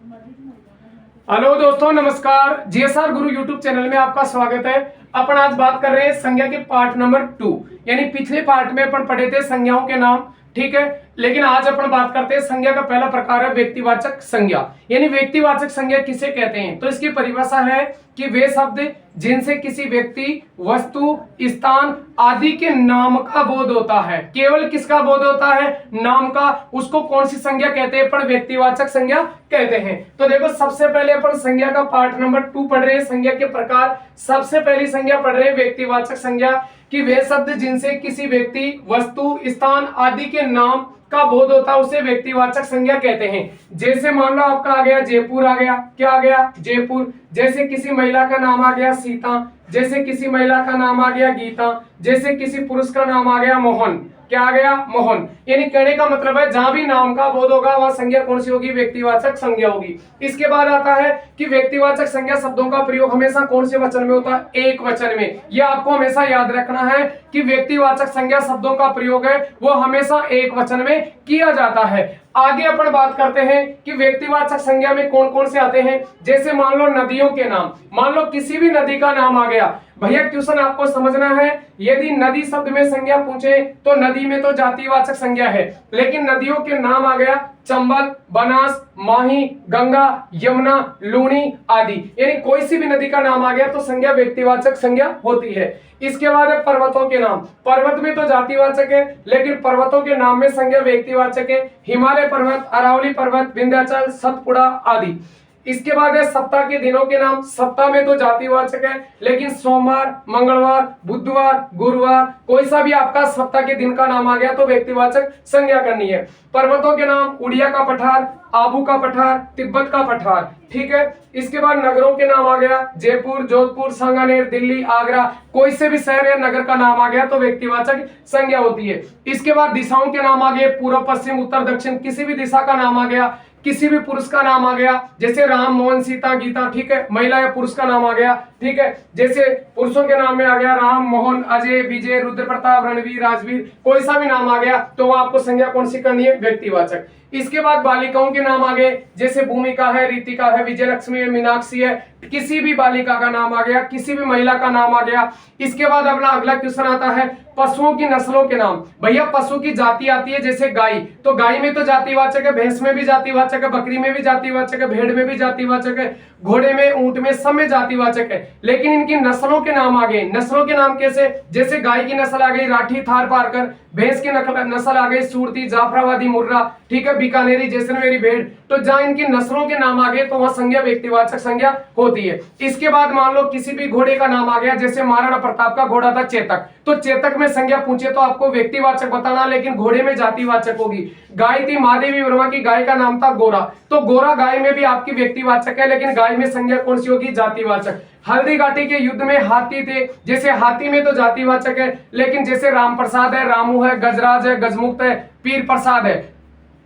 Hello दोस्तों, नमस्कार। GSR गुरु YouTube channel में आपका स्वागत है। अपन आज बात कर रहे हैं संज्ञा के पार्ट नंबर 2, यानी पिछले पार्ट में अपन पढ़े थे संज्ञाओं के नाम, ठीक है। लेकिन आज अपन बात करते हैं संज्ञा का पहला प्रकार है व्यक्तिवाचक संज्ञा। यानी व्यक्तिवाचक संज्ञा किसे कहते हैं? तो इसकी परिभाषा है कि वे शब्द जिनसे किसी व्यक्ति, वस्तु, स्थान आदि के नाम का बोध होता है। केवल किसका बोध होता है? नाम का। उसको कौन सी संज्ञा कहते हैं? अपन व्यक्तिवाचक संज्ञा कहते हैं। तो देखो, सबसे पहले अपन संज्ञा का पार्ट नंबर 2 पढ़ रहे हैं, संज्ञा के प्रकार। सबसे पहली संज्ञा पढ़ रहे हैं व्यक्तिवाचक संज्ञा, कि वे शब्द जिनसे किसी व्यक्ति, वस्तु, स्थान आदि के नाम का बोध होता है उसे व्यक्तिवाचक संज्ञा कहते हैं। जैसे मान लो आपका आ गया जयपुर, आ गया क्या आ गया? जयपुर। जैसे किसी महिला का नाम आ गया सीता, जैसे किसी महिला का नाम आ गया गीता, जैसे किसी पुरुष का नाम आ गया मोहन। क्या आ गया? मोहन। यानी कहने का मतलब है जहां भी नाम का बोध होगा वह संज्ञा कौन सी होगी? व्यक्तिवाचक संज्ञा होगी। इसके बाद आता है कि व्यक्तिवाचक संज्ञा शब्दों का प्रयोग हमेशा कौन से वचन में होता है? एक वचन में। यह आपको हमेशा याद रखना है कि व्यक्तिवाचक संज्ञा शब्दों का प्रयोग है वो हमेशा एक वचन में किया जाता है। आगे अपन बात करते हैं कि व्यक्तिवाचक संज्ञा में कौन कौन से आते हैं। जैसे मान लो नदियों के नाम, मान लो किसी भी नदी का नाम आ गया। भैया क्वेश्चन आपको समझना है, यदि नदी शब्द में संज्ञा पूछे तो नदी में तो जातिवाचक संज्ञा है, लेकिन नदियों के नाम आ गया चंबल, बनास, माही, गंगा, यमुना, लूनी आदि। यानी कोई सी भी नदी का नाम आ गया तो संज्ञा व्यक्तिवाचक संज्ञा होती है। इसके बाद है पर्वतों के नाम। पर्वत में तो जातिवाचक है, लेकिन पर्वतों के नाम में संज्ञा व्यक्तिवाचक है। हिमालय पर्वत, अरावली पर्वत, विंध्याचल, सतपुड़ा आदि। इसके बाद है सप्ताह के दिनों के नाम। सप्ताह में तो जातिवाचक है, लेकिन सोमवार, मंगलवार, बुधवार, गुरुवार, कोई सा भी आपका सप्ताह के दिन का नाम आ गया तो व्यक्तिवाचक संज्ञा करनी है। पर्वतों के नाम उड़िया का पठार, आबू का पठार, तिब्बत का पठार, ठीक है। इसके बाद नगरों के नाम आ गया जयपुर, जोधपुर, सांगानेर, दिल्ली, आगरा, कोई से भी शहर या नगर का नाम आ गया तो व्यक्तिवाचक संज्ञा होती है। इसके बाद दिशाओं के नाम आ गए पूर्व, पश्चिम, उत्तर, दक्षिण, किसी भी दिशा का नाम आ गया। किसी भी पुरुष का नाम आ गया, जैसे राम, मोहन, सीता, गीता, ठीक है। महिला या पुरुष का नाम आ गया, ठीक है। जैसे पुरुषों के नाम में आ गया राम, मोहन, अजय, विजय, रुद्र प्रताप, रणवीर, राजवीर, कोई सा भी नाम आ गया तो वह आपको संज्ञा कौन सी करनी है? व्यक्तिवाचक। इसके बाद बालिकाओं के नाम आ गए, जैसे भूमिका है, रीतिका है, विजयलक्ष्मी है, मीनाक्षी है, किसी भी बालिका का नाम आ गया, किसी भी महिला का नाम आ गया। इसके बाद अपना अगला क्वेश्चन आता है पशुओं की नस्लों के नाम। भैया पशु की जाति आती है, जैसे गाय, तो गाय में तो जातिवाचक है, भैंस में भी जातिवाचक है, बकरी में भी जातिवाचक है, भेड़ में भी जातिवाचक है, घोड़े में, ऊंट में, सब में जातिवाचक है। लेकिन इनकी नस्लों के नाम आ गए। नस्लों के नाम कैसे? जैसे गाय की नस्ल आ गई राठी, थार पारकर, भैंस की नस्ल आ गई सूरती, जाफराबादी, मुर्रा, ठीक है, बीकानेरी, जैसलमेरी भेड़। तो जहां इनकी नस्लों के नाम आ गए तो वह संज्ञा व्यक्तिवाचक संज्ञा होती है। इसके बाद मान लो किसी भी घोड़े का नाम आ गया, जैसे महाराणा प्रताप का घोड़ा था चेतक, तो चेतक में संज्ञा पूछे तो आपको व्यक्तिवाचक बताना, लेकिन घोड़े में जातिवाचक होगी। गाय थी महादेवी वर्मा की, गाय का नाम था गोरा, तो गोरा गाय में भी आपकी व्यक्तिवाचक है, लेकिन गाय में संज्ञा कौन सी होगी? जातिवाचक। हल्दी घाटी के युद्ध में हाथी थे, जैसे हाथी में तो जातिवाचक है, लेकिन जैसे राम प्रसाद है, रामू है, गजराज है, गजमुक्त है, पीर प्रसाद है,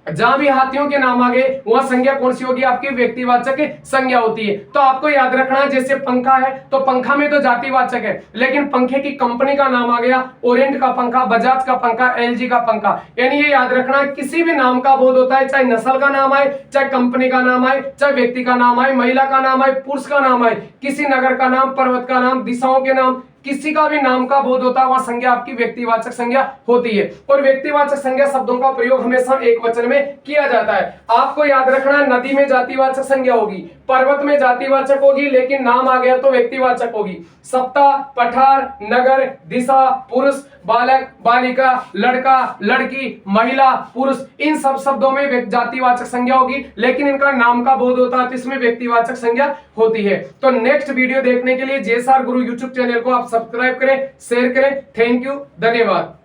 जहां भी हाथियों के नाम आ गए वह संज्ञा कौन सी होगी? आपकी व्यक्तिवाचक संज्ञा होती है। तो आपको याद रखना है, जैसे पंखा है तो पंखा में तो जातिवाचक है, लेकिन पंखे की कंपनी का नाम आ गया ओरिएंट का पंखा, बजाज का पंखा, एलजी का पंखा। यानी ये याद रखना है, किसी भी नाम का बोध होता है, चाहे नस्ल का नाम आए, चाहे कंपनी का नाम आए, चाहे व्यक्ति का नाम आए, महिला का नाम आए, पुरुष का नाम आए, किसी नगर का नाम, पर्वत का नाम, दिशाओं के नाम, किसी का भी नाम का बोध होता है वह संज्ञा आपकी व्यक्तिवाचक संज्ञा होती है। और व्यक्तिवाचक संज्ञा शब्दों का प्रयोग हमेशा एक वचन में किया जाता है। आपको याद रखना है, नदी में जातिवाचक संज्ञा होगी, पर्वत में जातिवाचक होगी, लेकिन नाम आ गया तो व्यक्तिवाचक होगी। सप्ताह, पठार, नगर, दिशा, पुरुष, बालक, बालिका, लड़का, लड़की, महिला, पुरुष, इन सब शब्दों में जातिवाचक संज्ञा होगी, लेकिन इनका नाम का बोध होता है तो इसमें व्यक्तिवाचक संज्ञा होती है। तो नेक्स्ट वीडियो देखने के लिए जीएसआर गुरु यूट्यूब चैनल को आप सब्सक्राइब करें, शेयर करें। थैंक यू, धन्यवाद।